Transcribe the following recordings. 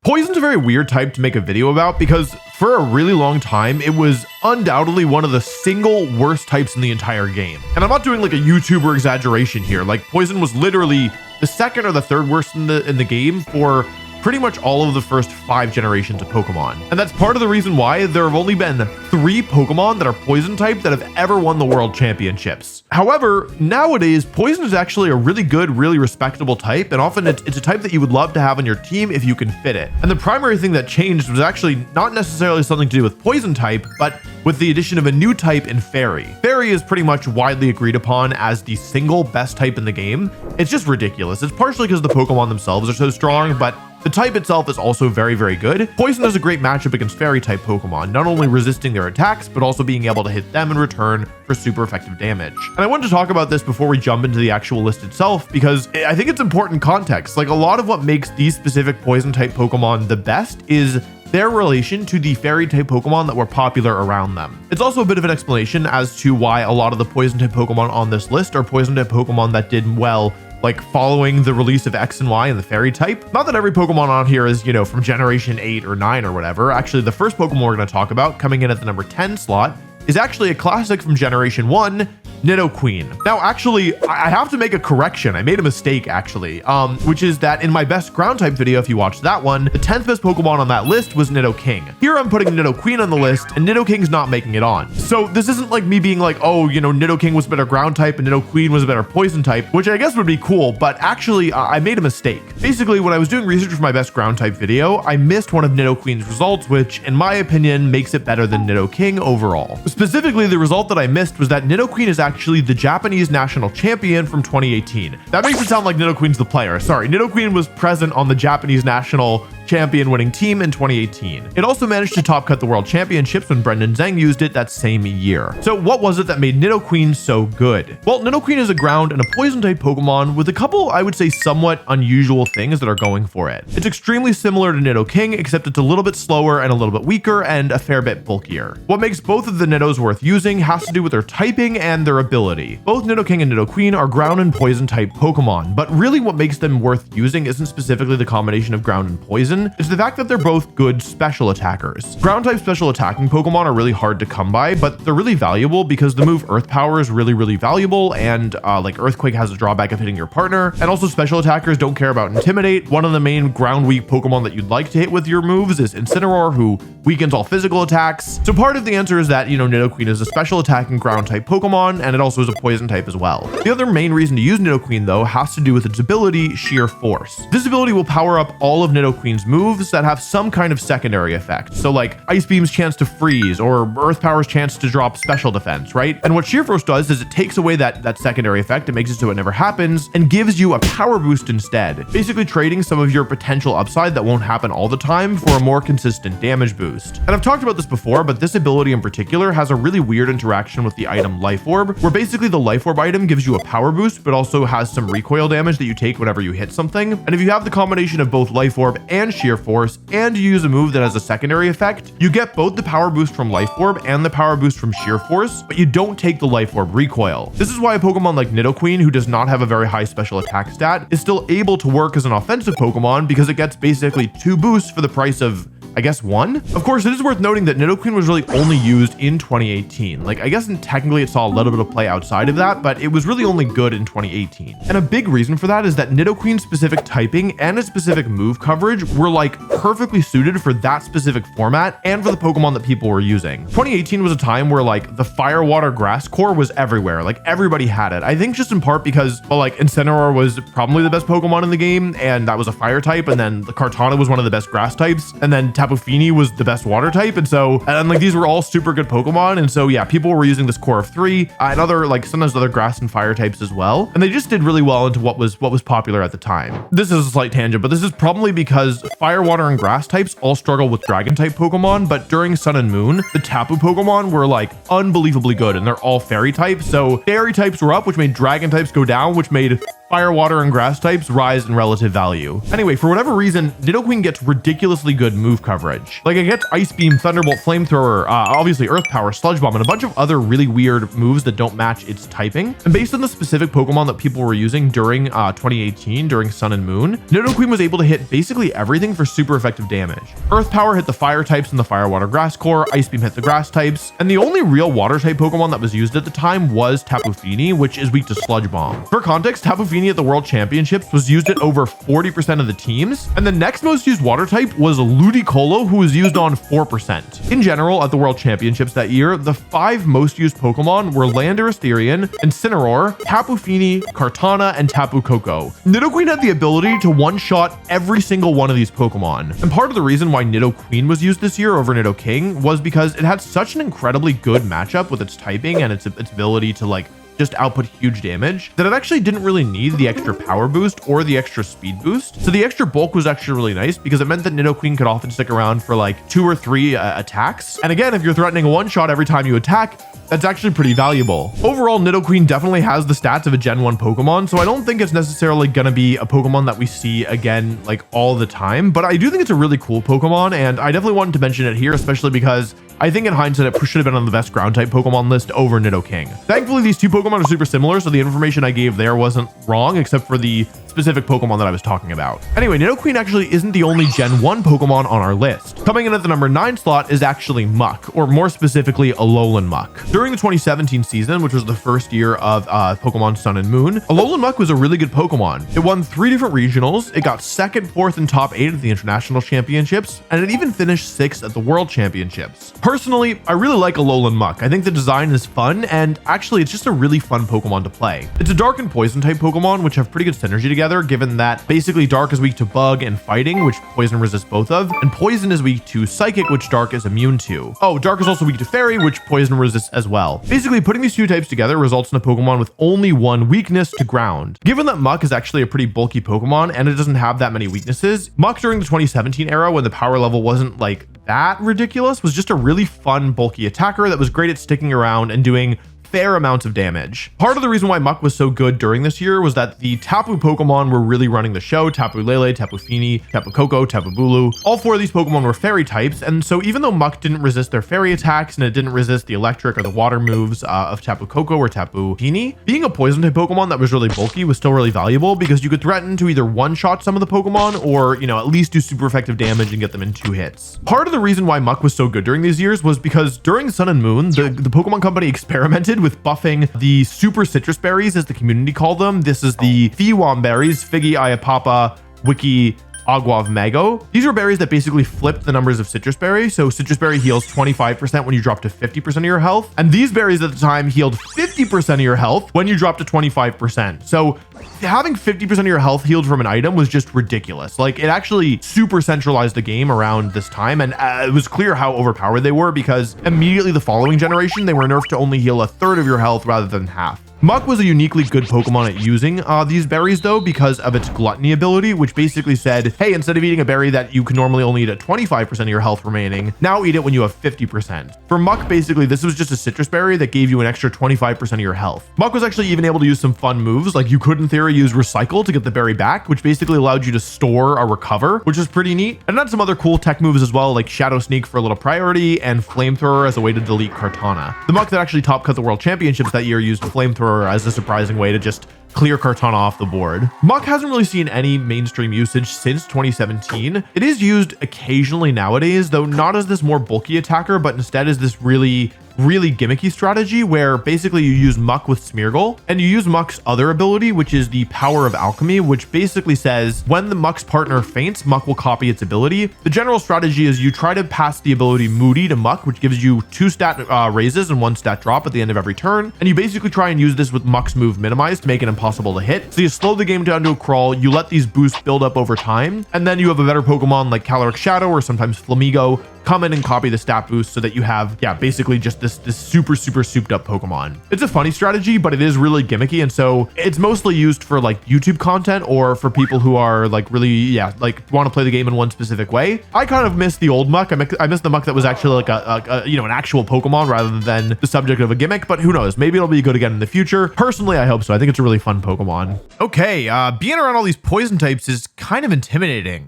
Poison's a very weird type to make a video about because for a really long time, it was undoubtedly one of the single worst types in the entire game. And I'm not doing like a YouTuber exaggeration here. Like Poison was literally the second or the third worst in the game for pretty much all of the first 5 generations of Pokemon. And that's part of the reason why there have only been 3 Pokemon that are Poison type that have ever won the World Championships. However, nowadays, Poison is actually a really good, really respectable type, and often it's a type that you would love to have on your team if you can fit it. And the primary thing that changed was actually not necessarily something to do with Poison type, but with the addition of a new type in Fairy. Fairy is pretty much widely agreed upon as the single best type in the game. It's just ridiculous. It's partially because the Pokemon themselves are so strong, but the type itself is also very, very good. Poison is a great matchup against Fairy type Pokemon, not only resisting their attacks, but also being able to hit them in return for super effective damage. And I wanted to talk about this before we jump into the actual list itself, because I think it's important context. Like a lot of what makes these specific Poison type Pokemon the best is their relation to the Fairy type Pokemon that were popular around them. It's also a bit of an explanation as to why a lot of the Poison type Pokemon on this list are Poison type Pokemon that did well like following the release of X and Y and the Fairy type. Not that every Pokemon on here is, you know, from generation 8 or 9 or whatever. Actually, the first Pokemon we're going to talk about, coming in at the number 10 slot, is actually a classic from generation 1, Nidoqueen. Now, actually, I have to make a correction. I made a mistake, actually, which is that in my best ground type video, if you watched that one, the 10th best Pokemon on that list was Nidoking. Here I'm putting Nidoqueen on the list, and Nidoking's not making it on. So this isn't like me being like, oh, you know, Nidoking was a better ground type and Nidoqueen was a better poison type, which I guess would be cool, but actually, I made a mistake. Basically, when I was doing research for my best ground type video, I missed one of Nidoqueen's results, which, in my opinion, makes it better than Nidoking overall. Specifically, the result that I missed was that Nidoqueen is actually the Japanese national champion from 2018. That makes it sound like Nidoqueen's the player. Sorry, Nidoqueen was present on the Japanese national champion winning team in 2018. It also managed to top cut the world championships when Brendan Zhang used it that same year. So what was it that made Nidoqueen so good? Well, Nidoqueen is a ground and a poison type Pokemon with a couple, I would say, somewhat unusual things that are going for it. It's extremely similar to Nidoking, except it's a little bit slower and a little bit weaker and a fair bit bulkier. What makes both of the Nidos worth using has to do with their typing and their ability. Both Nidoking and Nidoqueen are ground and poison type Pokemon, but really what makes them worth using isn't specifically the combination of ground and poison. It's the fact that they're both good special attackers. Ground type special attacking Pokemon are really hard to come by, but they're really valuable because the move Earth Power is really, really valuable, and like Earthquake has a drawback of hitting your partner, and also special attackers don't care about Intimidate. One of the main ground weak Pokemon that you'd like to hit with your moves is Incineroar, who weakens all physical attacks. So part of the answer is that, you know, Nidoqueen is a special attacking ground type Pokemon, and it also is a poison type as well. The other main reason to use Nidoqueen, though, has to do with its ability, Sheer Force. This ability will power up all of Nidoqueen's moves that have some kind of secondary effect. So like Ice Beam's chance to freeze or Earth Power's chance to drop special defense, right? And what Sheer Force does is it takes away that secondary effect, it makes it so it never happens, and gives you a power boost instead, basically trading some of your potential upside that won't happen all the time for a more consistent damage boost. And I've talked about this before, but this ability in particular has a really weird interaction with the item Life Orb, where basically the Life Orb item gives you a power boost, but also has some recoil damage that you take whenever you hit something. And if you have the combination of both Life Orb and Sheer Force, and you use a move that has a secondary effect, you get both the power boost from Life Orb and the power boost from Sheer Force, but you don't take the Life Orb recoil. This is why a Pokemon like Nidoqueen, who does not have a very high special attack stat, is still able to work as an offensive Pokemon because it gets basically 2 boosts for the price of, I guess, 1? Of course, it is worth noting that Nidoqueen was really only used in 2018. Like, I guess technically it saw a little bit of play outside of that, but it was really only good in 2018. And a big reason for that is that Nidoqueen's specific typing and its specific move coverage were like perfectly suited for that specific format and for the Pokemon that people were using. 2018 was a time where like the Fire, Water, Grass core was everywhere. Like everybody had it. I think just in part because, well, like Incineroar was probably the best Pokemon in the game, and that was a fire type, and then the Kartana was one of the best grass types, and then Tapu Fini was the best water type, and like these were all super good Pokemon, and so yeah, people were using this core of 3 and other, like sometimes other grass and fire types as well, and they just did really well into what was popular at the time. This is a slight tangent, but this is probably because fire, water, and grass types all struggle with dragon type Pokemon, but during Sun and Moon, the Tapu Pokemon were like unbelievably good, and they're all fairy types, so fairy types were up, which made dragon types go down, which made fire, water, and grass types rise in relative value. Anyway, for whatever reason, Nidoqueen gets ridiculously good move coverage. Like, it gets Ice Beam, Thunderbolt, Flamethrower, obviously Earth Power, Sludge Bomb, and a bunch of other really weird moves that don't match its typing. And based on the specific Pokemon that people were using during 2018, during Sun and Moon, Nidoqueen was able to hit basically everything for super effective damage. Earth Power hit the fire types in the Fire, Water, Grass core, Ice Beam hit the grass types, and the only real water type Pokemon that was used at the time was Tapu Fini, which is weak to Sludge Bomb. For context, Tapu Fini at the World Championships was used at over 40% of the teams, and the next most used water type was Ludicolo, who was used on 4%. In general, at the World Championships that year, the 5 most used Pokemon were Landorus, Therian, Incineroar, Tapu Fini, Kartana, and Tapu Koko. Nidoqueen had the ability to one-shot every single one of these Pokemon, and part of the reason why Nidoqueen was used this year over Nidoking was because it had such an incredibly good matchup with its typing and its ability to like just output huge damage that it actually didn't really need the extra power boost or the extra speed boost. So the extra bulk was actually really nice because it meant that Nidoqueen could often stick around for like 2 or 3 attacks. And again, if you're threatening a one-shot every time you attack, that's actually pretty valuable. Overall, Nidoqueen definitely has the stats of a Gen 1 Pokemon, so I don't think it's necessarily going to be a Pokemon that we see again like all the time, but I do think it's a really cool Pokemon, and I definitely wanted to mention it here, especially because I think in hindsight, it should have been on the best ground type Pokemon list over Nidoking. Thankfully, these two Pokemon are super similar, so the information I gave there wasn't wrong, except for the specific Pokemon that I was talking about. Anyway, Nidoqueen actually isn't the only Gen 1 Pokemon on our list. Coming in at the number 9 slot is actually Muck, or more specifically, Alolan Muck. During the 2017 season, which was the first year of Pokemon Sun and Moon, Alolan Muck was a really good Pokemon. It won 3 different regionals, it got 2nd, 4th, and top 8 at the International Championships, and it even finished 6th at the World Championships. Personally, I really like Alolan Muck. I think the design is fun, and actually it's just a really fun Pokemon to play. It's a Dark and Poison type Pokemon, which have pretty good synergy together, given that basically Dark is weak to Bug and Fighting, which Poison resists both of, and Poison is weak to Psychic, which Dark is immune to. Oh, Dark is also weak to Fairy, which Poison resists as well. Basically, putting these two types together results in a Pokemon with only one weakness to ground. Given that Muck is actually a pretty bulky Pokemon and it doesn't have that many weaknesses, Muck during the 2017 era, when the power level wasn't like that ridiculous, was just a really fun bulky attacker that was great at sticking around and doing fair amounts of damage. Part of the reason why Muck was so good during this year was that the Tapu Pokemon were really running the show. Tapu Lele, Tapu Fini, Tapu Koko, Tapu Bulu. All 4 of these Pokemon were fairy types, and so even though Muck didn't resist their fairy attacks and it didn't resist the electric or the water moves of Tapu Koko or Tapu Fini, being a poison type Pokemon that was really bulky was still really valuable because you could threaten to either one-shot some of the Pokemon or, you know, at least do super effective damage and get them in 2 hits. Part of the reason why Muck was so good during these years was because during Sun and Moon, the Pokemon Company experimented with buffing the super citrus berries, as the community called them. This is the Fiwam berries, Figgy, Ayapapa, Wiki, Agua, Mago. These are berries that basically flip the numbers of citrus berry. So citrus berry heals 25% when you drop to 50% of your health. And these berries at the time healed 50% of your health when you drop to 25%. So having 50% of your health healed from an item was just ridiculous. Like, it actually super centralized the game around this time. And it was clear how overpowered they were because immediately the following generation, they were nerfed to only heal 1/3 of your health rather than half. Muck was a uniquely good Pokemon at using these berries though, because of its gluttony ability, which basically said, hey, instead of eating a berry that you can normally only eat at 25% of your health remaining, now eat it when you have 50%. For Muck, basically, this was just a citrus berry that gave you an extra 25% of your health. Muck was actually even able to use some fun moves, like you could in theory use Recycle to get the berry back, which basically allowed you to store or recover, which is pretty neat. And had some other cool tech moves as well, like Shadow Sneak for a little priority and Flamethrower as a way to delete Kartana. The Muck that actually top cut the World Championships that year used Flamethrower as a surprising way to just clear Kartana off the board. Muck hasn't really seen any mainstream usage since 2017. It is used occasionally nowadays, though not as this more bulky attacker, but instead as this really gimmicky strategy where basically you use Muck with Smeargle and you use Muck's other ability, which is the Power of Alchemy, which basically says when the Muck's partner faints, Muck will copy its ability. The general strategy is you try to pass the ability Moody to Muck, which gives you 2 stat raises and 1 stat drop at the end of every turn. And you basically try and use this with Muck's move minimized to make it impossible to hit. So you slow the game down to a crawl, you let these boosts build up over time, and then you have a better Pokemon like Calyrex Shadow or sometimes Flamigo come in and copy the stat boost so that you have, yeah, basically just this super souped up Pokemon. It's a funny strategy, but it is really gimmicky. And so it's mostly used for like YouTube content or for people who are like really, yeah, like want to play the game in one specific way. I kind of miss the old muck. I miss the muck that was actually like an actual Pokemon rather than the subject of a gimmick, but who knows? Maybe it'll be good again in the future. Personally, I hope so. I think it's a really fun Pokemon. Okay, being around all these poison types is kind of intimidating.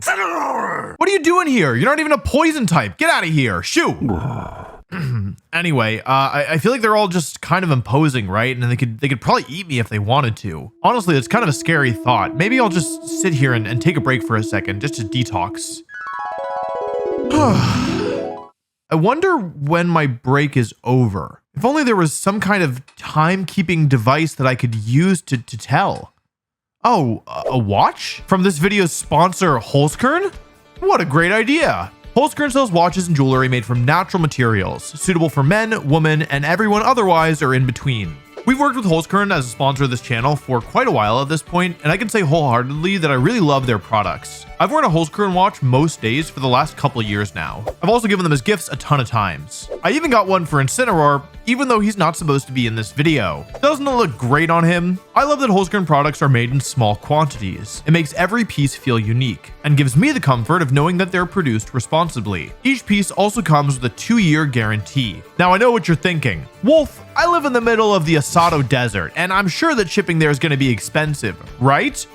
What are you doing here? You're not even a poison type. Get out of here. Shoot. Anyway, I feel like they're all just kind of imposing, right? And they could probably eat me if they wanted to. Honestly, it's kind of a scary thought. Maybe I'll just sit here and take a break for a second just to detox. I wonder when my break is over. If only there was some kind of timekeeping device that I could use to tell. Oh, a watch? From this video's sponsor, Holzkern? What a great idea. Holzkern sells watches and jewelry made from natural materials, suitable for men, women, and everyone otherwise or in between. We've worked with Holzkern as a sponsor of this channel for quite a while at this point, and I can say wholeheartedly that I really love their products. I've worn a Holzkern watch most days for the last couple of years now. I've also given them as gifts a ton of times. I even got one for Incineroar, even though he's not supposed to be in this video. Doesn't it look great on him? I love that Holzkern products are made in small quantities. It makes every piece feel unique, and gives me the comfort of knowing that they're produced responsibly. Each piece also comes with a 2-year guarantee. Now I know what you're thinking. Wolf, I live in the middle of the Asado Desert, and I'm sure that shipping there is going to be expensive, right?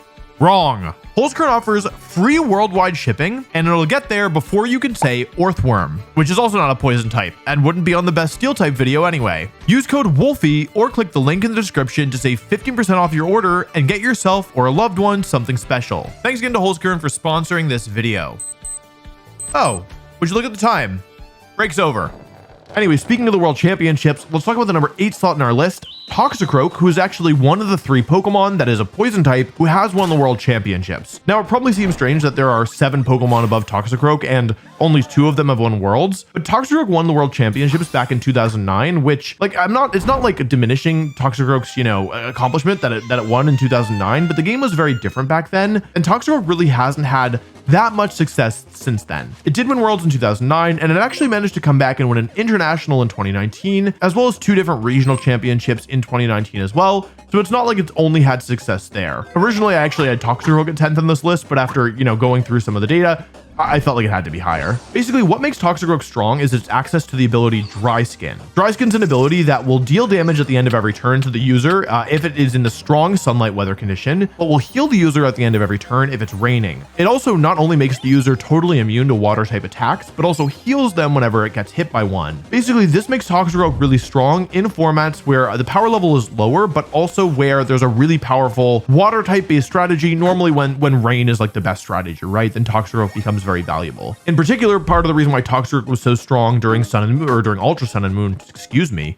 Wrong. Holzkern offers free worldwide shipping, and it'll get there before you can say Earthworm, which is also not a poison type, and wouldn't be on the best steel type video anyway. Use code Wolfey or click the link in the description to save 15% off your order and get yourself or a loved one something special. Thanks again to Holzkern for sponsoring this video. Oh, would you look at the time? Break's over. Anyway, speaking of the World Championships, let's talk about the number 8 slot in our list, Toxicroak, who is actually one of the 3 Pokemon that is a poison type who has won the World Championships. Now, it probably seems strange that there are 7 Pokemon above Toxicroak and only 2 of them have won Worlds, but Toxicroak won the World Championships back in 2009, which, like, it's not like diminishing Toxicroak's, accomplishment that it won in 2009, but the game was very different back then, and Toxicroak really hasn't had that much success since then. It did win Worlds in 2009, and it actually managed to come back and win an International in 2019, as well as 2 different regional championships in 2019 as well. So it's not like it's only had success there. Originally, I actually had Toxicroak at 10th on this list, but after, going through some of the data, I felt like it had to be higher. Basically, what makes Toxicroak strong is its access to the ability Dry Skin. Dry Skin's an ability that will deal damage at the end of every turn to the user if it is in the strong sunlight weather condition, but will heal the user at the end of every turn if it's raining. It also not only makes the user totally immune to water type attacks, but also heals them whenever it gets hit by one. Basically, this makes Toxicroak really strong in formats where the power level is lower, but also where there's a really powerful water type based strategy. Normally when rain is like the best strategy, right? Then Toxicroak becomes very valuable. In particular, part of the reason why Toxicroak was so strong during Sun and Moon, or during Ultra Sun and Moon,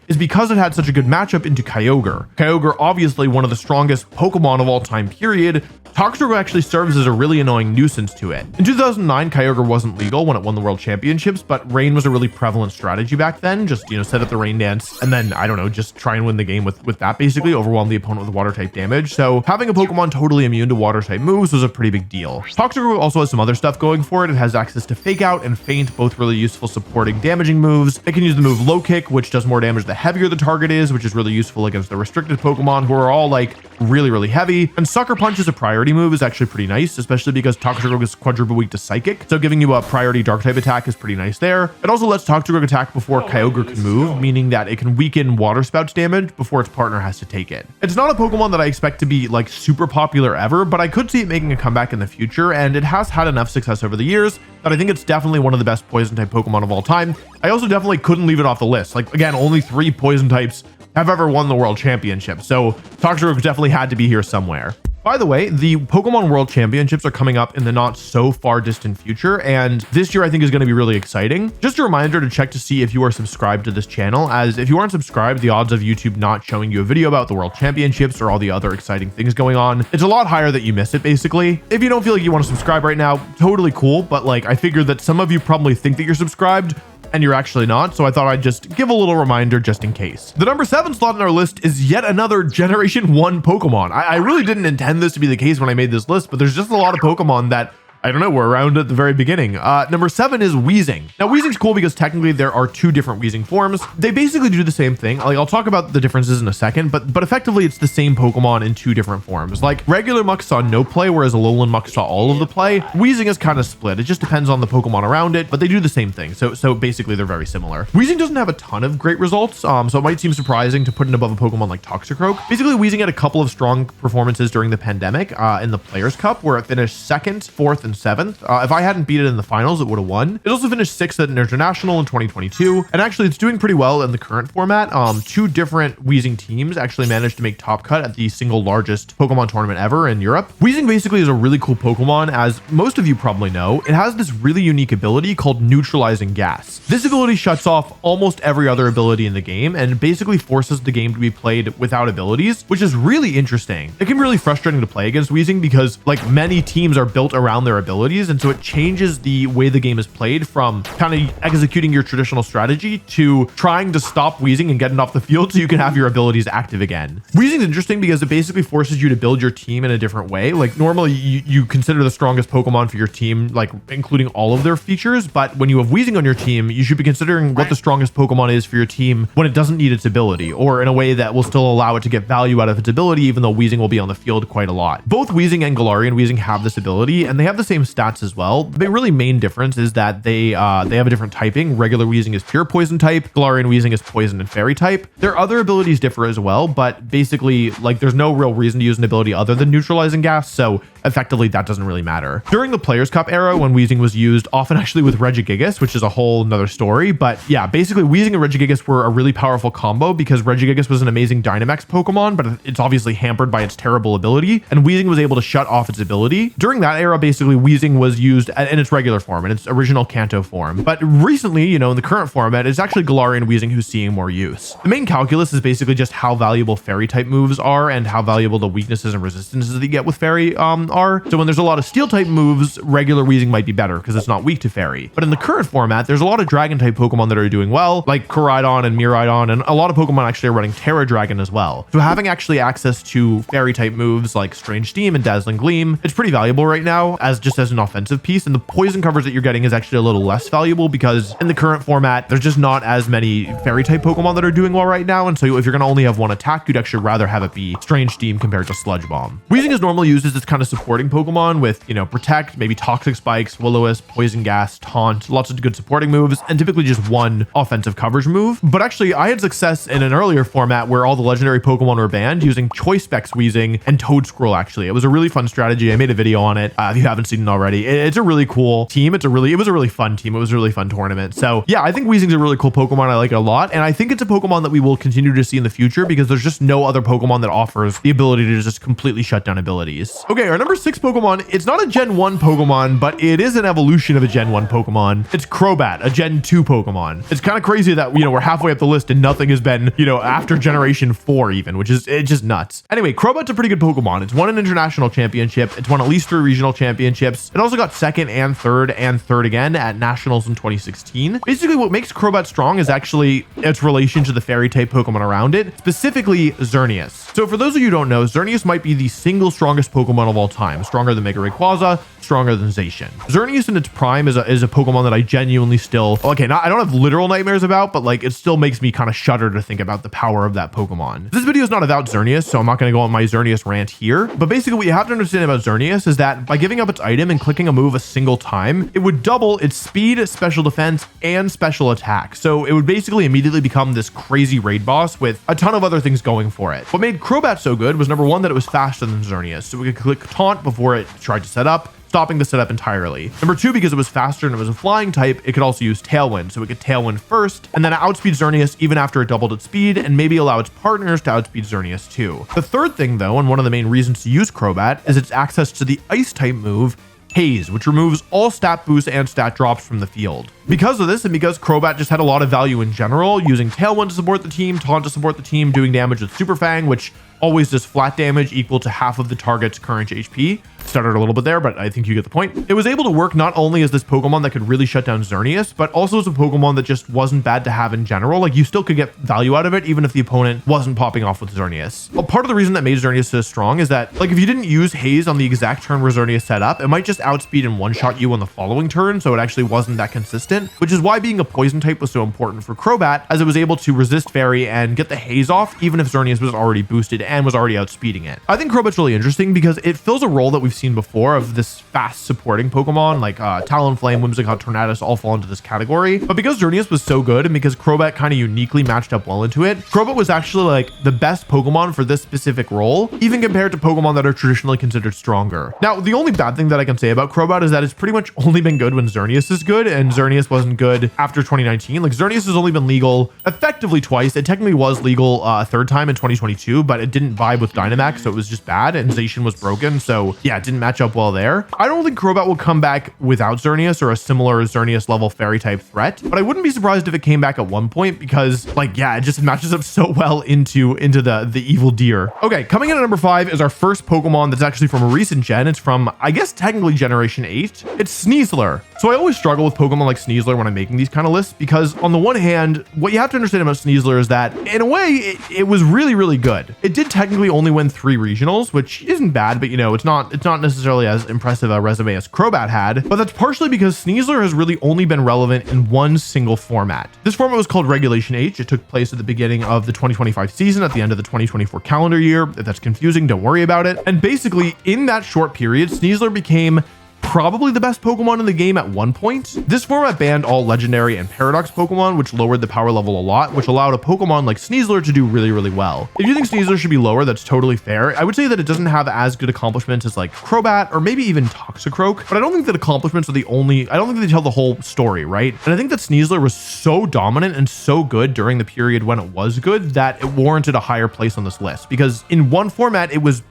is because it had such a good matchup into Kyogre. Kyogre, obviously one of the strongest Pokemon of all time, period. Toxicroak actually serves as a really annoying nuisance to it. In 2009, Kyogre wasn't legal when it won the World Championships, but rain was a really prevalent strategy back then. Just, set up the rain dance and then, I don't know, just try and win the game with that, basically overwhelm the opponent with water type damage. So having a Pokemon totally immune to water type moves was a pretty big deal. Toxicroak also has some other stuff going for it. It has access to Fake Out and Feint, both really useful supporting damaging moves. It can use the move Low Kick, which does more damage the heavier the target is, which is really useful against the restricted Pokemon who are all like really heavy. And Sucker Punch is a priority move, is actually pretty nice, especially because Toxicroak is quadruple weak to Psychic, so giving you a priority dark type attack is pretty nice there. It also lets Toxicroak attack before Kyogre can move, meaning that it can weaken Water Spout's damage before its partner has to take it. It's not a Pokemon that I expect to be like super popular ever, but I could see it making a comeback in the future, and it has had enough success over the years that I think it's definitely one of the best poison type Pokemon of all time. I also definitely couldn't leave it off the list. Like, again, only 3 poison types have ever won the World Championship, so Toxicroak definitely had to be here somewhere. By the way, the Pokemon World Championships are coming up in the not so far distant future, and this year I think is going to be really exciting. Just a reminder to check to see if you are subscribed to this channel, as if you aren't subscribed, the odds of YouTube not showing you a video about the World Championships or all the other exciting things going on, it's a lot higher that you miss it, basically. If you don't feel like you want to subscribe right now, totally cool, but like I figured that some of you probably think that you're subscribed, and you're actually not, so I thought I'd just give a little reminder just in case. The number 7 slot in our list is yet another Generation 1 Pokemon. I really didn't intend this to be the case when I made this list, but there's just a lot of Pokemon that I don't know, we're around at the very beginning. Number 7 is Wheezing. Now, Wheezing's cool because technically there are 2 different Wheezing forms. They basically do the same thing. Like, I'll talk about the differences in a second, but effectively it's the same Pokemon in 2 different forms. Like, regular Muk saw no play, whereas Alolan Muk saw all of the play. Wheezing is kind of split. It just depends on the Pokemon around it, but they do the same thing. So basically they're very similar. Wheezing doesn't have a ton of great results, so it might seem surprising to put it above a Pokemon like Toxicroak. Basically, Wheezing had a couple of strong performances during the pandemic in the Players Cup, where it finished 2nd, 4th, and 7th. If I hadn't beat it in the finals, it would have won. It also finished 6th at an international in 2022, and actually it's doing pretty well in the current format. 2 different Wheezing teams actually managed to make top cut at the single largest Pokemon tournament ever in Europe. Wheezing basically is a really cool Pokemon. As most of you probably know, it has this really unique ability called neutralizing gas. This ability shuts off almost every other ability in the game and basically forces the game to be played without abilities, which is really interesting. It can be really frustrating to play against Wheezing because like many teams are built around their abilities, and so it changes the way the game is played from kind of executing your traditional strategy to trying to stop Wheezing and get it off the field so you can have your abilities active again. Wheezing's interesting because it basically forces you to build your team in a different way. Like normally you consider the strongest Pokemon for your team, like including all of their features, but when you have Wheezing on your team, you should be considering what the strongest Pokemon is for your team when it doesn't need its ability, or in a way that will still allow it to get value out of its ability, even though Wheezing will be on the field quite a lot. Both Wheezing and Galarian Wheezing have this ability, and they have the same stats as well. The really main difference is that they have a different typing. Regular Wheezing is pure poison type. Galarian Wheezing is poison and fairy type. Their other abilities differ as well, but basically, like, there's no real reason to use an ability other than neutralizing gas, so effectively that doesn't really matter. During the Players Cup era, when Wheezing was used, often actually with Regigigas, which is a whole nother story, but yeah, basically Wheezing and Regigigas were a really powerful combo because Regigigas was an amazing Dynamax Pokemon, but it's obviously hampered by its terrible ability, and Wheezing was able to shut off its ability. During that era, basically Wheezing was used in its regular form, in its original Kanto form, but recently, you know, in the current format, it's actually Galarian Wheezing who's seeing more use. The main calculus is basically just how valuable fairy type moves are and how valuable the weaknesses and resistances that you get with fairy are. So when there's a lot of steel type moves, regular Wheezing might be better because it's not weak to fairy. But in the current format, there's a lot of dragon type Pokemon that are doing well, like Koraidon and Miraidon, and a lot of Pokemon actually are running Terra Dragon as well. So having actually access to fairy type moves like Strange Steam and Dazzling Gleam, it's pretty valuable right now as an offensive piece. And the poison coverage that you're getting is actually a little less valuable because in the current format, there's just not as many fairy type Pokemon that are doing well right now. And so if you're going to only have one attack, you'd actually rather have it be Strange Steam compared to Sludge Bomb. Wheezing is normally used as this kind of supporting Pokemon with, you know, Protect, maybe Toxic Spikes, Will-O-Wisp, Poison Gas, Taunt, lots of good supporting moves, and typically just one offensive coverage move. But actually, I had success in an earlier format where all the legendary Pokemon were banned using Choice Specs Wheezing and Toedscroll, actually. It was a really fun strategy. I made a video on it if you haven't seen it already. It's a really cool team. It was a really fun team. It was a really fun tournament. So yeah, I think Wheezing's a really cool Pokemon. I like it a lot. And I think it's a Pokemon that we will continue to see in the future because there's just no other Pokemon that offers the ability to just completely shut down abilities. Okay, our number 6 Pokemon, it's not a Gen 1 Pokemon, but it is an evolution of a Gen 1 Pokemon. It's Crobat, a Gen 2 Pokemon. It's kind of crazy that, you know, we're halfway up the list and nothing has been, you know, after Generation 4 even, which is it's just nuts. Anyway, Crobat's a pretty good Pokemon. It's won an international championship. It's won at least 3 regional championships. It also got 2nd and 3rd again at nationals in 2016. Basically, what makes Crobat strong is actually its relation to the fairy type Pokemon around it, specifically Xerneas. So for those of you who don't know, Xerneas might be the single strongest Pokemon of all time, stronger than Mega Rayquaza, stronger than Zacian. Xerneas in its prime is a Pokemon that I genuinely still, okay, I don't have literal nightmares about, but like it still makes me kind of shudder to think about the power of that Pokemon. This video is not about Xerneas, so I'm not going to go on my Xerneas rant here, but basically what you have to understand about Xerneas is that by giving up its item and clicking a move a single time, it would double its speed, special defense, and special attack. So it would basically immediately become this crazy raid boss with a ton of other things going for it. What made Crobat so good was number 1, that it was faster than Xerneas, so we could click Taunt before it tried to set up, stopping the setup entirely. Number 2, because it was faster and it was a flying type, it could also use Tailwind, so it could Tailwind first, and then outspeed Xerneas even after it doubled its speed, and maybe allow its partners to outspeed Xerneas too. The third thing though, and one of the main reasons to use Crobat, is its access to the Ice type move, Haze, which removes all stat boosts and stat drops from the field. Because of this, and because Crobat just had a lot of value in general, using Tailwind to support the team, Taunt to support the team, doing damage with Super Fang, which always does flat damage equal to half of the target's current HP. Stuttered a little bit there, but I think you get the point. It was able to work not only as this Pokemon that could really shut down Xerneas, but also as a Pokemon that just wasn't bad to have in general. Like, you still could get value out of it, even if the opponent wasn't popping off with Xerneas. Well, part of the reason that made Xerneas so strong is that, like, if you didn't use Haze on the exact turn where Xerneas set up, it might just outspeed and one-shot you on the following turn, so it actually wasn't that consistent, which is why being a poison type was so important for Crobat, as it was able to resist Fairy and get the Haze off, even if Xerneas was already boosted and was already outspeeding it. I think Crobat's really interesting because it fills a role that we've seen before of this fast supporting Pokemon, like Talonflame, Whimsicott, Tornadus all fall into this category. But because Xerneas was so good and because Crobat kind of uniquely matched up well into it, Crobat was actually like the best Pokemon for this specific role, even compared to Pokemon that are traditionally considered stronger. Now, the only bad thing that I can say about Crobat is that it's pretty much only been good when Xerneas is good, and Xerneas wasn't good after 2019. Like, Xerneas has only been legal effectively twice. It technically was legal a third time in 2022, but it didn't vibe with Dynamax, so it was just bad, and Zacian was broken, so yeah, it didn't match up well there. I don't think Crobat will come back without Xerneas or a similar Xerneas level fairy type threat, but I wouldn't be surprised if it came back at one point because, like, yeah, it just matches up so well into the evil deer. Okay, coming in at number 5 is our first Pokemon that's actually from a recent gen. It's from, I guess, technically Generation 8. It's Sneasler. So I always struggle with Pokemon like Sneasler when I'm making these kind of lists because on the one hand, what you have to understand about Sneasler is that in a way it was really, really good. It did technically only win 3 regionals, which isn't bad, but you know, it's not necessarily as impressive a resume as Crobat had, but that's partially because Sneasler has really only been relevant in one single format. This format was called Regulation H. It took place at the beginning of the 2025 season at the end of the 2024 calendar year. If that's confusing, don't worry about it. And basically in that short period, Sneasler became probably the best Pokemon in the game at one point. This format banned all legendary and paradox Pokemon, which lowered the power level a lot, which allowed a Pokemon like Sneasler to do really, really well. If you think Sneasler should be lower, that's totally fair. I would say that it doesn't have as good accomplishments as like Crobat or maybe even Toxicroak, but I don't think that accomplishments are the only, I don't think they tell the whole story, right? And I think that Sneasler was so dominant and so good during the period when it was good that it warranted a higher place on this list because in one format, it was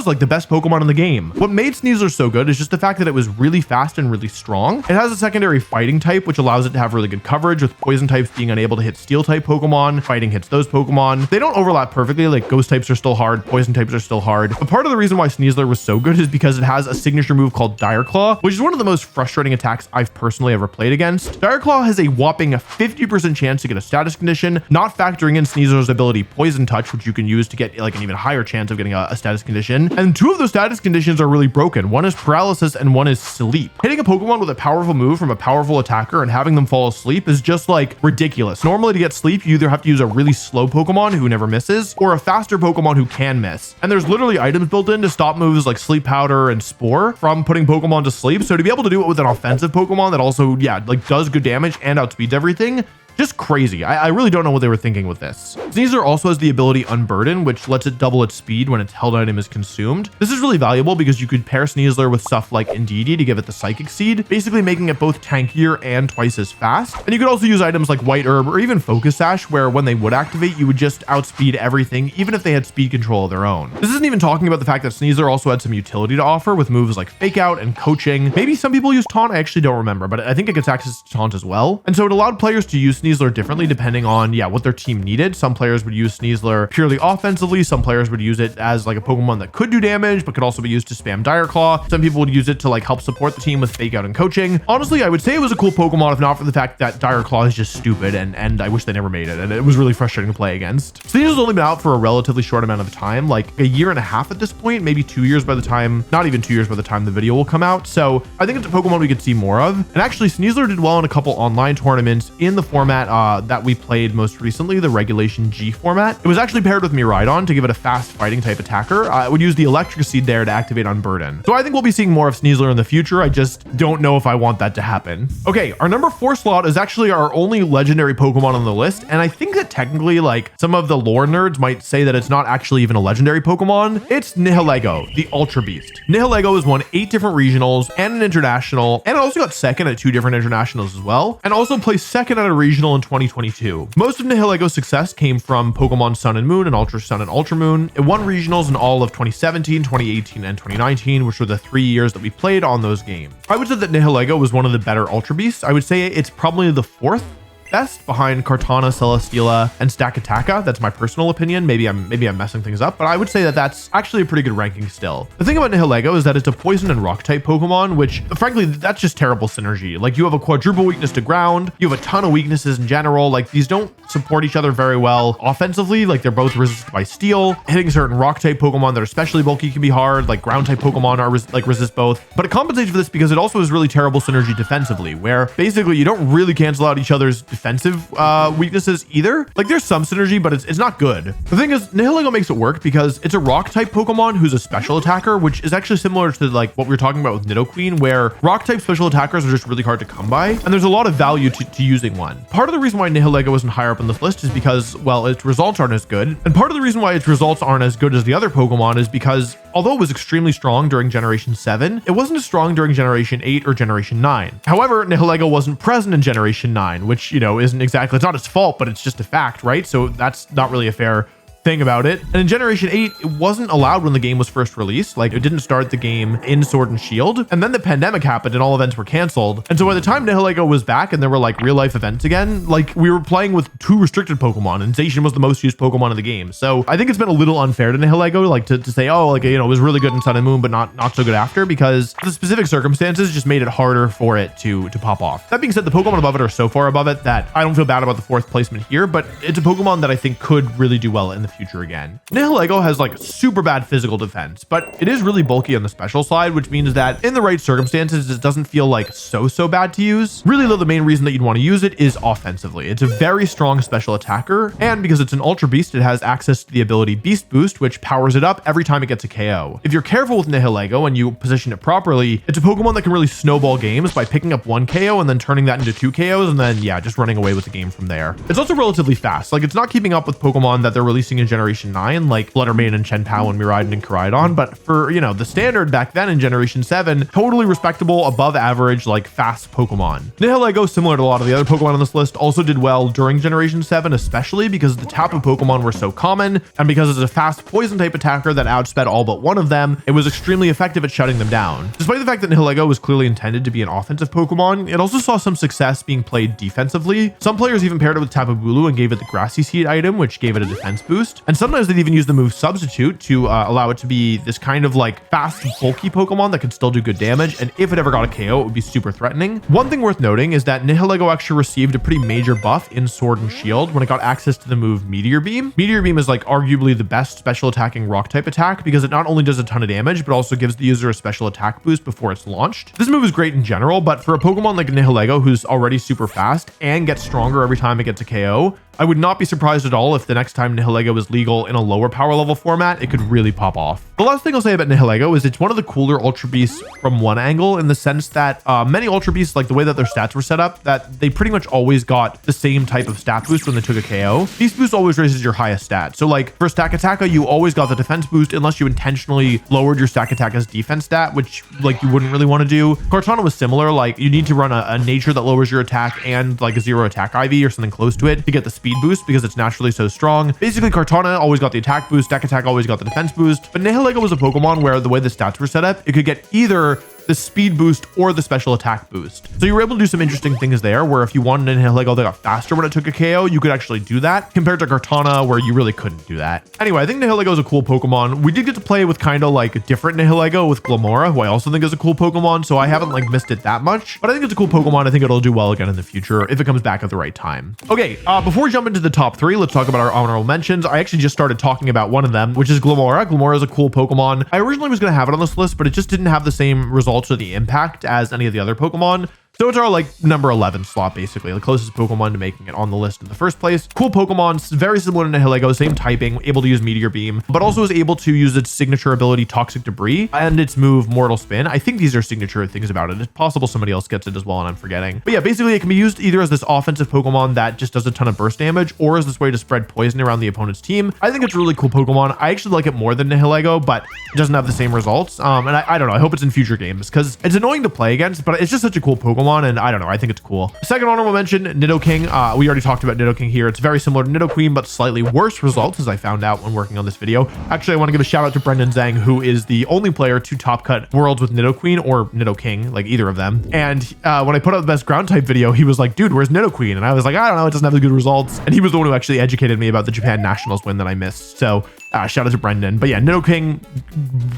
like the best Pokemon in the game. What made Sneasler so good is just the fact that it was really fast and really strong. It has a secondary fighting type, which allows it to have really good coverage, with poison types being unable to hit steel type Pokemon. Fighting hits those Pokemon. They don't overlap perfectly, like ghost types are still hard, poison types are still hard. But part of the reason why Sneasler was so good is because it has a signature move called Dire Claw, which is one of the most frustrating attacks I've personally ever played against. Dire Claw has a whopping 50% chance to get a status condition, not factoring in Sneasler's ability Poison Touch, which you can use to get like an even higher chance of getting a status condition. And 2 of those status conditions are really broken. One is paralysis and one is sleep. Hitting a Pokemon with a powerful move from a powerful attacker and having them fall asleep is just like ridiculous. Normally to get sleep, you either have to use a really slow Pokemon who never misses or a faster Pokemon who can miss. And there's literally items built in to stop moves like Sleep Powder and Spore from putting Pokemon to sleep. So to be able to do it with an offensive Pokemon that also, yeah, like does good damage and outspeeds everything, just crazy. I really don't know what they were thinking with this. Sneasler also has the ability Unburden, which lets it double its speed when its held item is consumed. This is really valuable because you could pair Sneasler with stuff like Indeedee to give it the Psychic Seed, basically making it both tankier and twice as fast. And you could also use items like White Herb or even Focus Sash, where when they would activate, you would just outspeed everything, even if they had speed control of their own. This isn't even talking about the fact that Sneasler also had some utility to offer with moves like Fake Out and Coaching. Maybe some people use Taunt, I actually don't remember, but I think it gets access to Taunt as well. And so it allowed players to use Sneasler differently depending on, yeah, what their team needed. Some players would use Sneasler purely offensively. Some players would use it as like a Pokemon that could do damage, but could also be used to spam Dire Claw. Some people would use it to like help support the team with Fake Out and Coaching. Honestly, I would say it was a cool Pokemon if not for the fact that Dire Claw is just stupid and I wish they never made it. And it was really frustrating to play against. Sneasler's only been out for a relatively short amount of time, like a year and a half at this point, maybe 2 years by the time, not even 2 years by the time the video will come out. So I think it's a Pokemon we could see more of. And actually Sneasler did well in a couple online tournaments in the format that we played most recently, the Regulation G format. It was actually paired with Miraidon to give it a fast fighting type attacker. It would use the Electric Seed there to activate Unburden. So I think we'll be seeing more of Sneasler in the future. I just don't know if I want that to happen. Okay, our number 4 slot is actually our only legendary Pokemon on the list. And I think that technically, like, some of the lore nerds might say that it's not actually even a legendary Pokemon. It's Nihilego, the Ultra Beast. Nihilego has won 8 different regionals and an international, and it also got second at 2 different internationals as well, and also placed second at a regional in 2022. Most of Nihilego's success came from Pokemon Sun and Moon and Ultra Sun and Ultra Moon. It won regionals in all of 2017, 2018, and 2019, which were the 3 years that we played on those games. I would say that Nihilego was one of the better Ultra Beasts. I would say it's probably the 4th best behind Kartana, Celesteela, and Stakataka. That's my personal opinion. Maybe I'm messing things up, but I would say that that's actually a pretty good ranking still. The thing about Nihilego is that it's a poison and rock type Pokemon, which frankly, that's just terrible synergy. Like you have a quadruple weakness to ground, you have a ton of weaknesses in general. Like these don't support each other very well offensively. Like they're both resisted by steel. Hitting certain rock type Pokemon that are especially bulky can be hard. Like ground type Pokemon are resist both, but it compensates for this because it also has really terrible synergy defensively, where basically you don't really cancel out each other's defensive weaknesses either. Like there's some synergy, but it's not good. The thing is, Nihilego makes it work because it's a rock type Pokemon who's a special attacker, which is actually similar to like what we were talking about with Nidoqueen, where rock type special attackers are just really hard to come by, and there's a lot of value to using one. Part of the reason why Nihilego isn't higher up on this list is because, well, its results aren't as good, and part of the reason why its results aren't as good as the other Pokemon is because although it was extremely strong during Generation 7, it wasn't as strong during Generation 8 or Generation 9. However, Nihilego wasn't present in Generation 9, which, you know, isn't exactly, it's not its fault, but it's just a fact, right? So that's not really a fair thing about it. And in Generation 8, it wasn't allowed when the game was first released. Like it didn't start the game in Sword and Shield. And then the pandemic happened and all events were canceled. And so by the time Nihilego was back and there were like real life events again, like we were playing with 2 restricted Pokemon and Zacian was the most used Pokemon in the game. So I think it's been a little unfair to Nihilego, like to say, oh, like, you know, it was really good in Sun and Moon, but not so good after, because the specific circumstances just made it harder for it to pop off. That being said, the Pokemon above it are so far above it that I don't feel bad about the 4th placement here, but it's a Pokemon that I think could really do well in the future again. Nihilego has like super bad physical defense, but it is really bulky on the special side, which means that in the right circumstances, it doesn't feel like so bad to use. Really though, the main reason that you'd want to use it is offensively. It's a very strong special attacker, and because it's an Ultra Beast, it has access to the ability Beast Boost, which powers it up every time it gets a KO. If you're careful with Nihilego and you position it properly, it's a Pokemon that can really snowball games by picking up 1 KO and then turning that into 2 KOs, and then yeah, just running away with the game from there. It's also relatively fast. Like it's not keeping up with Pokemon that they're releasing in Generation 9, like Fluttermane and Chenpao and Miraidon and Koraidon, but for, you know, the standard back then in Generation 7, totally respectable, above average, like fast Pokemon. Nihilego, similar to a lot of the other Pokemon on this list, also did well during Generation 7, especially because the Tapu Pokemon were so common, and because it's a fast poison type attacker that outsped all but one of them, it was extremely effective at shutting them down. Despite the fact that Nihilego was clearly intended to be an offensive Pokemon, it also saw some success being played defensively. Some players even paired it with Tapu Bulu and gave it the Grassy Seed item, which gave it a defense boost, and sometimes they'd even use the move Substitute to allow it to be this kind of like fast, bulky Pokemon that could still do good damage, and if it ever got a KO, it would be super threatening. One thing worth noting is that Nihilego actually received a pretty major buff in Sword and Shield when it got access to the move Meteor Beam. Meteor Beam is like arguably the best special attacking rock type attack because it not only does a ton of damage, but also gives the user a special attack boost before it's launched. This move is great in general, but for a Pokemon like Nihilego, who's already super fast and gets stronger every time it gets a KO, I would not be surprised at all if the next time Nihilego is legal in a lower power level format, it could really pop off. The last thing I'll say about Nihilego is it's one of the cooler Ultra Beasts from one angle, in the sense that many Ultra Beasts, like the way that their stats were set up, that they pretty much always got the same type of stat boost when they took a KO. Beast Boost always raises your highest stat. So like for Stakataka, you always got the defense boost unless you intentionally lowered your Stakataka's defense stat, which like you wouldn't really want to do. Kartana was similar. Like you need to run a nature that lowers your attack and like a 0 attack IV or something close to it to get the speed boost because it's naturally so strong. Basically, Kartana always got the attack boost, Stakataka always got the defense boost, but Nihilego was a Pokemon where the way the stats were set up, it could get either the speed boost or the special attack boost. So you were able to do some interesting things there, where if you wanted a Nihilego that got faster when it took a KO, you could actually do that, compared to Kartana, where you really couldn't do that. Anyway, I think Nihilego is a cool Pokemon. We did get to play with kind of like a different Nihilego with Glamora, who I also think is a cool Pokemon, so I haven't like missed it that much, but I think it's a cool Pokemon. I think it'll do well again in the future if it comes back at the right time. Okay, before we jump into the top 3, let's talk about our honorable mentions. I actually just started talking about one of them, which is Glamora. Glamora is a cool Pokemon. I originally was going to have it on this list, but it just didn't have the same results or the impact as any of the other Pokemon. So it's our like number 11 slot, basically the closest Pokemon to making it on the list in the first place. Cool Pokemon, very similar to Nihilego, same typing, able to use Meteor Beam, but also is able to use its signature ability Toxic Debris and its move Mortal Spin. I think these are signature things about it. It's possible somebody else gets it as well and I'm forgetting. But yeah, basically it can be used either as this offensive Pokemon that just does a ton of burst damage, or as this way to spread poison around the opponent's team. I think it's a really cool Pokemon. I actually like it more than Nihilego, but it doesn't have the same results. And I don't know, I hope it's in future games because it's annoying to play against, but it's just such a cool Pokemon. Pokemon, and I don't know, I think it's cool. Second honorable mention, Nidoking. We already talked about Nidoking here. It's very similar to Nidoqueen, but slightly worse results, as I found out when working on this video. Actually, I want to give a shout out to Brendan Zhang, who is the only player to top cut Worlds with Nidoqueen or Nidoking, like either of them. And when I put out the best ground type video, he was like, dude, where's Nidoqueen? And I was like, I don't know, it doesn't have the good results. And he was the one who actually educated me about the Japan Nationals win that I missed. So shout out to Brendan. But yeah, Nidoking,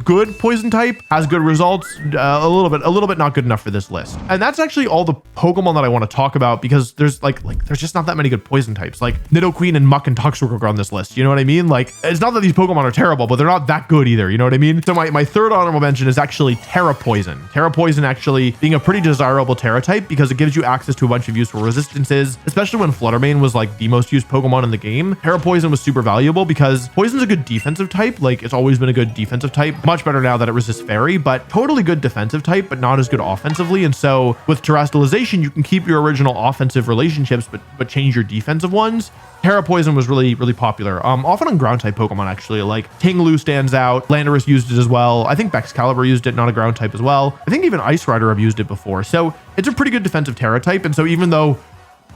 good poison type, has good results, a little bit not good enough for this list. And that's actually all the Pokemon that I want to talk about, because there's there's just not that many good poison types. Like Nidoqueen and Muck and Toxric are on this list. You know what I mean? Like, it's not that these Pokemon are terrible, but they're not that good either. You know what I mean? So my third honorable mention is actually Terra Poison. Terra Poison actually being a pretty desirable Terra type because it gives you access to a bunch of useful resistances, especially when Fluttermane was like the most used Pokemon in the game. Terra Poison was super valuable because Poison's a good defensive type. Like, it's always been a good defensive type. Much better now that it resists Fairy, but totally good defensive type, but not as good offensively. And so with Terastallization, you can keep your original offensive relationships, but change your defensive ones. Terra Poison was really popular. Often on ground type Pokemon, actually. Like Tinglu stands out. Landorus used it as well. I think Excalibur used it, not a ground type as well. I think even Ice Rider have used it before. So it's a pretty good defensive Terra type. And so even though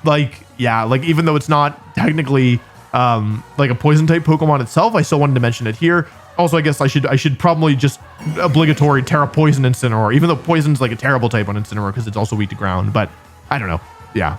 even though it's not technically like a poison type Pokemon itself, I still wanted to mention it here. Also, I guess I should probably just obligatory Terra Poison Incineroar, even though Poison's like a terrible type on Incineroar because it's also weak to ground. But I don't know. Yeah.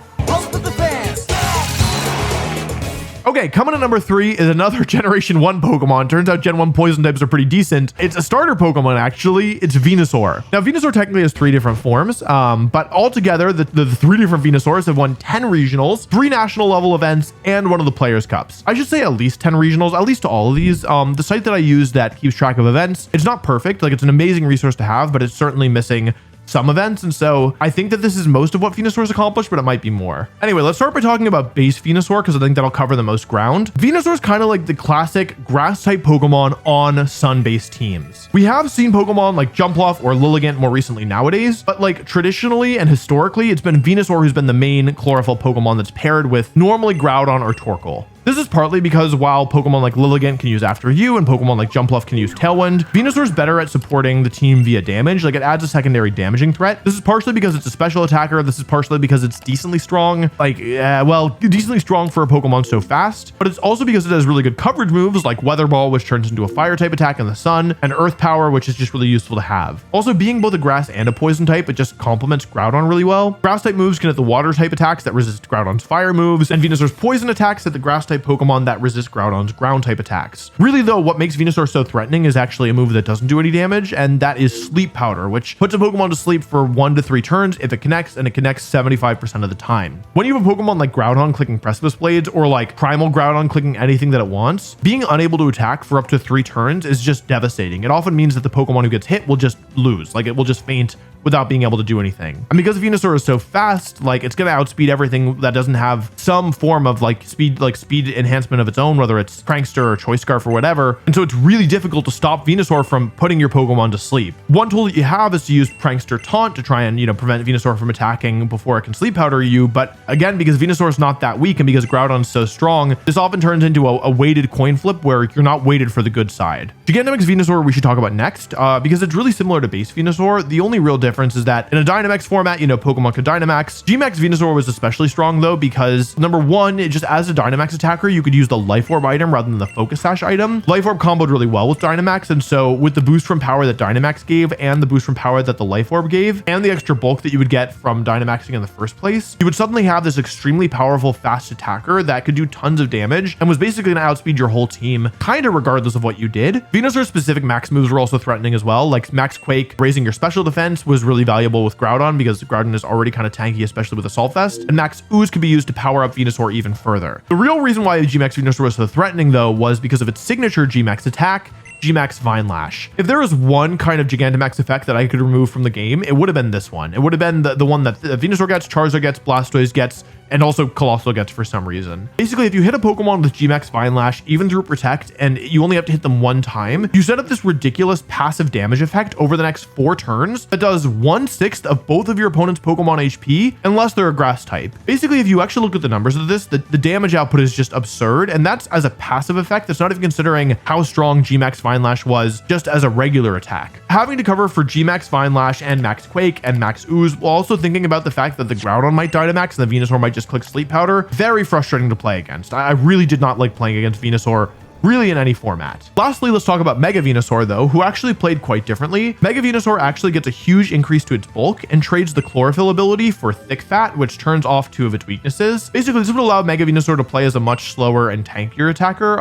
Okay, coming at number 3 is another Generation 1 Pokemon. Turns out Gen 1 poison types are pretty decent. It's a starter Pokemon, actually. It's Venusaur. Now, Venusaur technically has 3 different forms, but altogether, the 3 different Venusaurs have won 10 regionals, 3 national level events, and one of the Players' Cups. I should say at least 10 regionals, at least to all of these. The site that I use that keeps track of events, it's not perfect. Like, it's an amazing resource to have, but it's certainly missing some events, and so I think that this is most of what Venusaur's accomplished, but it might be more. Anyway, let's start by talking about base Venusaur, because I think that'll cover the most ground. Venusaur's kind of like the classic grass-type Pokemon on sun-based teams. We have seen Pokemon like Jumpluff or Lilligant more recently nowadays, but like traditionally and historically, it's been Venusaur who's been the main chlorophyll Pokemon that's paired with normally Groudon or Torkoal. This is partly because while Pokemon like Lilligant can use After You and Pokemon like Jumpluff can use Tailwind, Venusaur's better at supporting the team via damage. Like, it adds a secondary damaging threat. This is partially because it's a special attacker. This is partially because it's decently strong. Like, well, decently strong for a Pokemon so fast, but it's also because it has really good coverage moves like Weather Ball, which turns into a fire type attack in the sun, and Earth Power, which is just really useful to have. Also, being both a grass and a poison type, it just complements Groudon really well. Grass type moves can hit the water type attacks that resist Groudon's fire moves, and Venusaur's poison attacks hit the grass type Pokemon that resist Groudon's ground type attacks. Really though, what makes Venusaur so threatening is actually a move that doesn't do any damage, and that is Sleep Powder, which puts a Pokemon to sleep for 1 to 3 turns if it connects, and it connects 75% of the time. When you have a Pokemon like Groudon clicking Precipice Blades, or like Primal Groudon clicking anything that it wants, being unable to attack for up to 3 turns is just devastating. It often means that the Pokemon who gets hit will just lose, like it will just faint without being able to do anything. And because Venusaur is so fast, like it's gonna outspeed everything that doesn't have some form of like speed enhancement of its own, whether it's Prankster or Choice Scarf or whatever. And so it's really difficult to stop Venusaur from putting your Pokemon to sleep. One tool that you have is to use Prankster Taunt to try and, prevent Venusaur from attacking before it can Sleep Powder you. But again, because Venusaur is not that weak and because Groudon's so strong, this often turns into a weighted coin flip where you're not weighted for the good side. Gigantamax Venusaur we should talk about next, because it's really similar to base Venusaur. The only real difference is that in a Dynamax format, Pokemon could Dynamax. Gmax Venusaur was especially strong though, because number one, it just as a Dynamax attacker, you could use the Life Orb item rather than the Focus Sash item. Life Orb comboed really well with Dynamax, and so with the boost from power that Dynamax gave and the boost from power that the Life Orb gave and the extra bulk that you would get from Dynamaxing in the first place, you would suddenly have this extremely powerful fast attacker that could do tons of damage and was basically going to outspeed your whole team, kind of regardless of what you did. Venusaur's specific max moves were also threatening as well, like Max Quake raising your special defense was really valuable with Groudon because Groudon is already kind of tanky, especially with Assault Vest, and Max Ooze could be used to power up Venusaur even further. The real reason why Gmax Venusaur was so threatening though was because of its signature Gmax attack, Gmax Vine Lash. If there was one kind of Gigantamax effect that I could remove from the game, it would have been this one. It would have been the one that Venusaur gets, Charizard gets, Blastoise gets, and also Colossal gets for some reason. Basically, if you hit a Pokemon with Gmax Vine Lash, even through Protect, and you only have to hit them one time, you set up this ridiculous passive damage effect over the next 4 turns that does 1/6 of both of your opponent's Pokemon HP, unless they're a grass type. Basically, if you actually look at the numbers of this, the damage output is just absurd, and that's as a passive effect. That's not even considering how strong Gmax Vine Lash was just as a regular attack. Having to cover for Gmax Vine Lash and Max Quake and Max Ooze, while also thinking about the fact that the Groudon might Dynamax and the Venusaur might just click Sleep Powder, very frustrating to play against. I really did not like playing against Venusaur really in any format. Lastly, let's talk about Mega Venusaur though, who actually played quite differently. Mega Venusaur actually gets a huge increase to its bulk and trades the Chlorophyll ability for Thick Fat, which turns off 2 of its weaknesses. Basically, this would allow Mega Venusaur to play as a much slower and tankier attacker.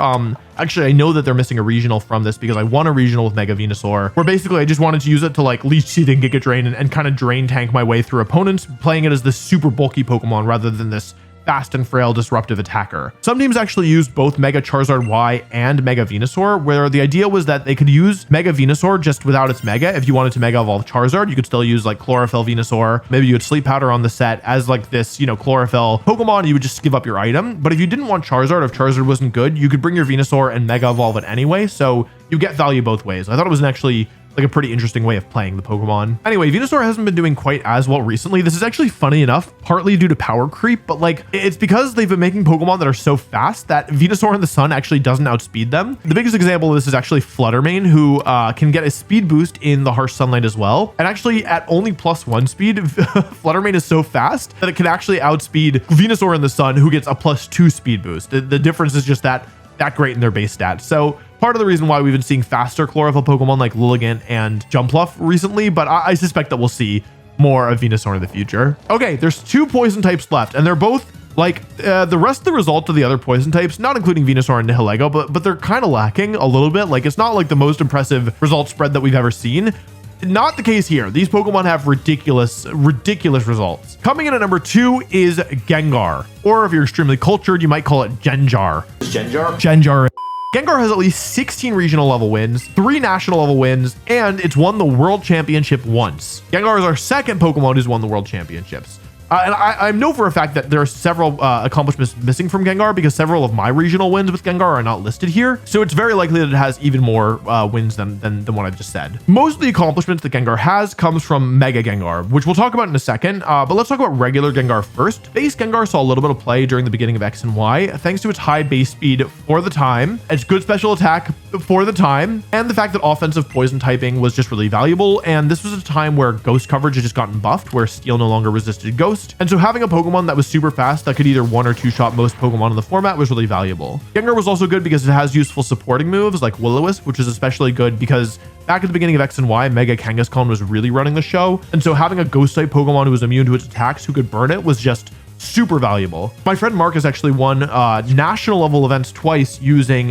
Actually, I know that they're missing a regional from this because I won a regional with Mega Venusaur, where basically I just wanted to use it to like Leech Seed and Giga Drain and kind of drain tank my way through opponents, playing it as this super bulky Pokemon rather than this fast and frail disruptive attacker. Some teams actually used both Mega Charizard Y and Mega Venusaur, where the idea was that they could use Mega Venusaur just without its Mega. If you wanted to Mega Evolve Charizard, you could still use like Chlorophyll Venusaur. Maybe you would Sleep Powder on the set as like this, Chlorophyll Pokemon. You would just give up your item. But if you didn't want Charizard, if Charizard wasn't good, you could bring your Venusaur and Mega Evolve it anyway. So you get value both ways. I thought it was actually like a pretty interesting way of playing the Pokemon. Anyway, Venusaur hasn't been doing quite as well recently. This is actually funny enough, partly due to power creep, but like it's because they've been making Pokemon that are so fast that Venusaur in the sun actually doesn't outspeed them. The biggest example of this is actually Fluttermane, who can get a speed boost in the harsh sunlight as well. And actually at only +1 speed, Fluttermane is so fast that it can actually outspeed Venusaur in the sun, who gets a +2 speed boost. The difference is just that great in their base stats. So part of the reason why we've been seeing faster Chlorophyll Pokemon like Lilligant and Jumpluff recently, but I suspect that we'll see more of Venusaur in the future. Okay, there's 2 poison types left, and they're both like the rest of the result of the other poison types, not including Venusaur and Nihilego, but they're kind of lacking a little bit. Like it's not like the most impressive result spread that we've ever seen. Not the case here. These Pokemon have ridiculous results. Coming in at number 2 is Gengar, or if you're extremely cultured, you might call it Genjar. Genjar. Gengar has at least 16 regional level wins, 3 national level wins, and it's won the world championship once. Gengar is our second Pokemon who's won the world championships. And I know for a fact that there are several accomplishments missing from Gengar because several of my regional wins with Gengar are not listed here. So it's very likely that it has even more wins than what I've just said. Most of the accomplishments that Gengar has comes from Mega Gengar, which we'll talk about in a second. But let's talk about regular Gengar first. Base Gengar saw a little bit of play during the beginning of X and Y, thanks to its high base speed for the time, its good special attack for the time, and the fact that offensive poison typing was just really valuable. And this was a time where ghost coverage had just gotten buffed, where Steel no longer resisted ghost. And so having a Pokemon that was super fast that could either 1 or 2 shot most Pokemon in the format was really valuable. Gengar was also good because it has useful supporting moves like Will-O-Wisp, which is especially good because back at the beginning of X and Y, Mega Kangaskhan was really running the show. And so having a ghost type Pokemon who was immune to its attacks who could burn it was just super valuable. My friend Mark has actually won national level events twice using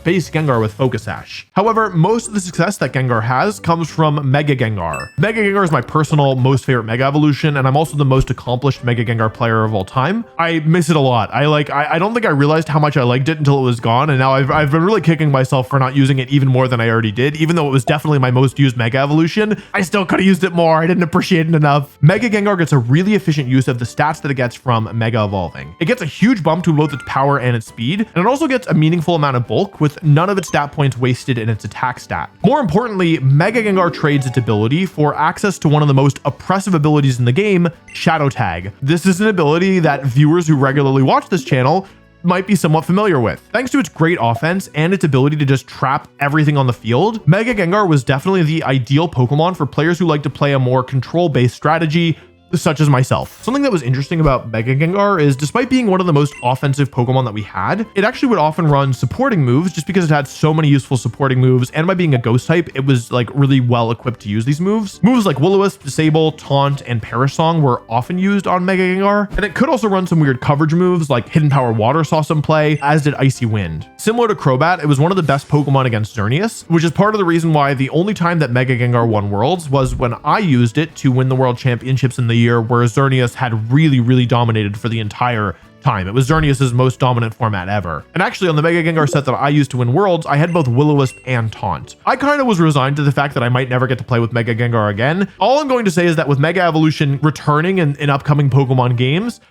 base Gengar with Focus Sash. However, most of the success that Gengar has comes from Mega Gengar. Mega Gengar is my personal most favorite Mega Evolution, and I'm also the most accomplished Mega Gengar player of all time. I miss it a lot. I don't think I realized how much I liked it until it was gone, and now I've been really kicking myself for not using it even more than I already did. Even though it was definitely my most used Mega Evolution, I still could have used it more. I didn't appreciate it enough. Mega Gengar gets a really efficient use of the stats that it gets from Mega Evolving. It gets a huge bump to both its power and its speed, and it also gets a meaningful amount of bulk with none of its stat points wasted in its attack stat. More importantly, Mega Gengar trades its ability for access to one of the most oppressive abilities in the game, Shadow Tag. This is an ability that viewers who regularly watch this channel might be somewhat familiar with. Thanks to its great offense and its ability to just trap everything on the field, Mega Gengar was definitely the ideal Pokemon for players who like to play a more control-based strategy, such as myself. Something that was interesting about Mega Gengar is despite being one of the most offensive Pokemon that we had, it actually would often run supporting moves just because it had so many useful supporting moves, and by being a ghost type, it was like really well equipped to use these moves. Moves like Will-O-Wisp, Disable, Taunt, and Perish Song were often used on Mega Gengar, and it could also run some weird coverage moves like Hidden Power Water saw some play, as did Icy Wind. Similar to Crobat, it was one of the best Pokemon against Xerneas, which is part of the reason why the only time that Mega Gengar won Worlds was when I used it to win the World Championships in the year where Xerneas had really dominated for the entire time. It was Xerneas' most dominant format ever. And actually on the Mega Gengar set that I used to win Worlds, I had both Will-O-Wisp and Taunt. I kind of was resigned to the fact that I might never get to play with Mega Gengar again. All I'm going to say is that with Mega Evolution returning in upcoming Pokemon games,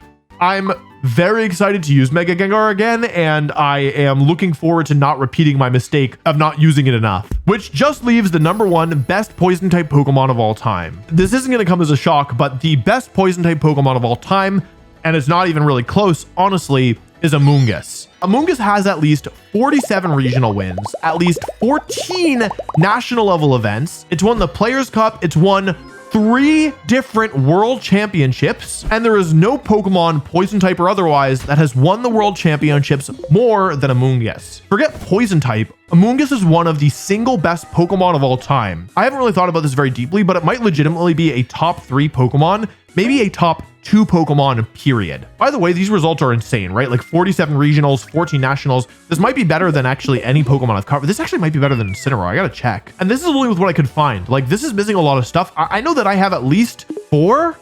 I'm very excited to use Mega Gengar again, and I am looking forward to not repeating my mistake of not using it enough, which just leaves the #1 best poison type Pokemon of all time. This isn't going to come as a shock, but the best poison type Pokemon of all time, and it's not even really close, honestly, is Amoonguss. Amoonguss has at least 47 regional wins, at least 14 national level events. It's won the Players Cup. It's won 3 different world championships, and there is no Pokemon, poison type or otherwise, that has won the world championships more than Amoonguss. Forget poison type, Amoonguss is one of the single best Pokemon of all time. I haven't really thought about this very deeply, but it might legitimately be a top 3 Pokemon, maybe a top 2 Pokemon, period. By the way, these results are insane, right? Like 47 regionals, 14 nationals. This might be better than actually any Pokemon I've covered. This actually might be better than Incineroar. I gotta check. And this is only with what I could find. Like, this is missing a lot of stuff. I know that I have at least 4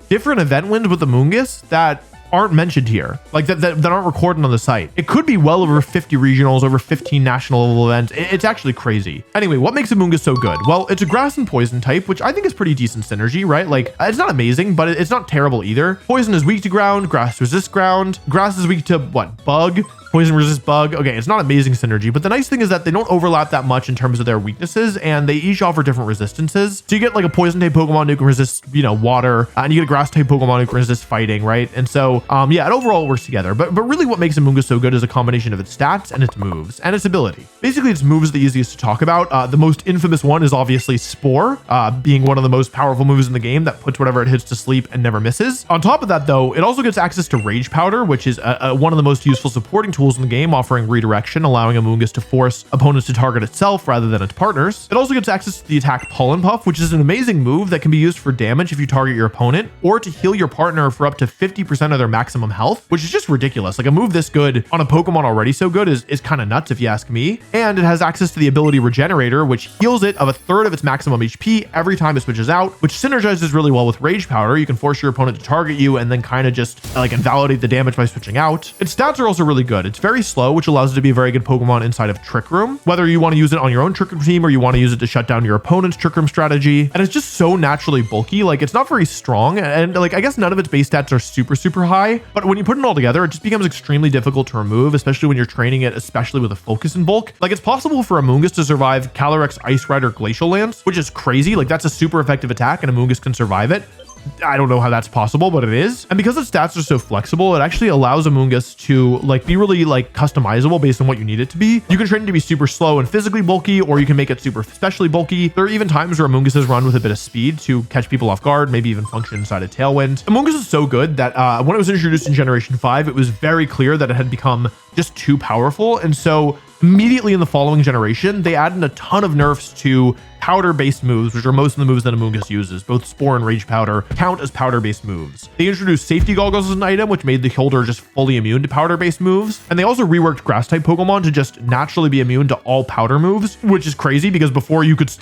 different event wins with Amoonguss that aren't mentioned here, like that aren't recorded on the site. It could be well over 50 regionals, over 15 national level events. It's actually crazy. Anyway, what makes Amoonguss so good? Well, it's a grass and poison type, which I think is pretty decent synergy, right? Like, it's not amazing, but it's not terrible either. Poison is weak to ground, grass resists ground. Grass is weak to what? Bug. Poison resists bug. Okay, it's not amazing synergy, but the nice thing is that they don't overlap that much in terms of their weaknesses, and they each offer different resistances. So you get like a poison type Pokemon who can resist, water, and you get a grass type Pokemon who can resist fighting, right? And so, yeah, it overall works together. But really what makes Amoonguss so good is a combination of its stats and its moves and its ability. Basically, its moves are the easiest to talk about. The most infamous one is obviously Spore, being one of the most powerful moves in the game that puts whatever it hits to sleep and never misses. On top of that, though, it also gets access to Rage Powder, which is one of the most useful supporting tools in the game, offering redirection, allowing Amoonguss to force opponents to target itself rather than its partners. It also gets access to the attack Pollen Puff, which is an amazing move that can be used for damage if you target your opponent, or to heal your partner for up to 50% of their maximum health, which is just ridiculous. Like, a move this good on a Pokemon already so good is kind of nuts if you ask me. And it has access to the ability Regenerator, which heals it of a third of its maximum HP every time it switches out, which synergizes really well with Rage Powder. You can force your opponent to target you and then kind of just like invalidate the damage by switching out. Its stats are also really good. It's very slow, which allows it to be a very good Pokemon inside of Trick Room, whether you want to use it on your own Trick Room team or you want to use it to shut down your opponent's Trick Room strategy. And it's just so naturally bulky. Like, it's not very strong, and like, I guess none of its base stats are super high, but when you put it all together, it just becomes extremely difficult to remove, especially when you're training it, especially with a focus in bulk. Like, it's possible for Amoonguss to survive Calyrex Ice Rider Glacial Lance, which is crazy. Like, that's a super effective attack and Amoonguss can survive it. I don't know how that's possible, but it is. And because its stats are so flexible, it actually allows Amoonguss to like be really like customizable based on what you need it to be. You can train it to be super slow and physically bulky, or you can make it super specially bulky. There are even times where Amoonguss is run with a bit of speed to catch people off guard, maybe even function inside a Tailwind. Amoonguss is so good that when it was introduced in Generation 5, it was very clear that it had become just too powerful. And so immediately in the following generation, they added a ton of nerfs to powder-based moves, which are most of the moves that Amoonguss uses. Both Spore and Rage Powder count as powder-based moves. They introduced Safety Goggles as an item, which made the holder just fully immune to powder-based moves. And they also reworked Grass-type Pokemon to just naturally be immune to all powder moves, which is crazy because before you could,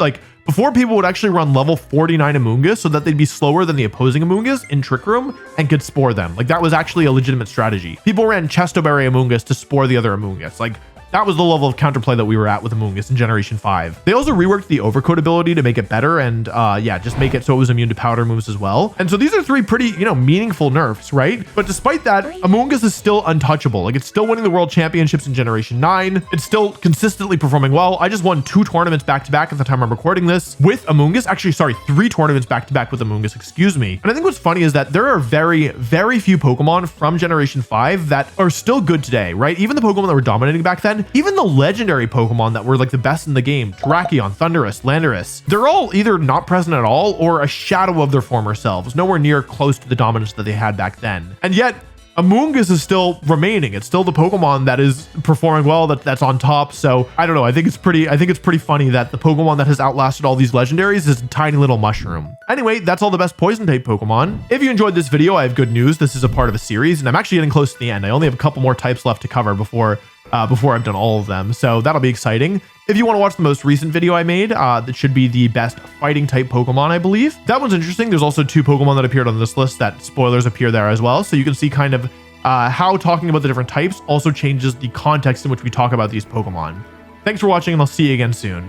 before people would actually run level 49 Amoonguss so that they'd be slower than the opposing Amoonguss in Trick Room and could Spore them. Like, that was actually a legitimate strategy. People ran Chesto Berry Amoonguss to Spore the other Amoonguss. Like, that was the level of counterplay that we were at with Amoonguss in Generation 5. They also reworked the Overcoat ability to make it better and yeah, just make it so it was immune to powder moves as well. And so these are 3 pretty, meaningful nerfs, right? But despite that, Amoonguss is still untouchable. Like, it's still winning the world championships in Generation 9. It's still consistently performing well. I just won 2 tournaments back-to-back at the time I'm recording this with Amoonguss. Actually, sorry, 3 tournaments back-to-back with Amoonguss, excuse me. And I think what's funny is that there are very, very few Pokemon from Generation 5 that are still good today, right? Even the Pokemon that were dominating back then, even the legendary Pokemon that were like the best in the game, Terrakion, Thundurus, Landorus, they're all either not present at all or a shadow of their former selves, nowhere near close to the dominance that they had back then. And yet Amoonguss is still remaining. It's still the Pokemon that is performing well, that's on top. So I don't know. I think it's pretty funny that the Pokemon that has outlasted all these legendaries is a tiny little mushroom. Anyway, that's all the best poison type Pokemon. If you enjoyed this video, I have good news. This is a part of a series and I'm actually getting close to the end. I only have a couple more types left to cover before I've done all of them. So that'll be exciting. If you want to watch the most recent video I made, that should be the best fighting type Pokemon, I believe. That one's interesting. There's also 2 Pokemon that appeared on this list that spoilers appear there as well. So you can see kind of how talking about the different types also changes the context in which we talk about these Pokemon. Thanks for watching and I'll see you again soon.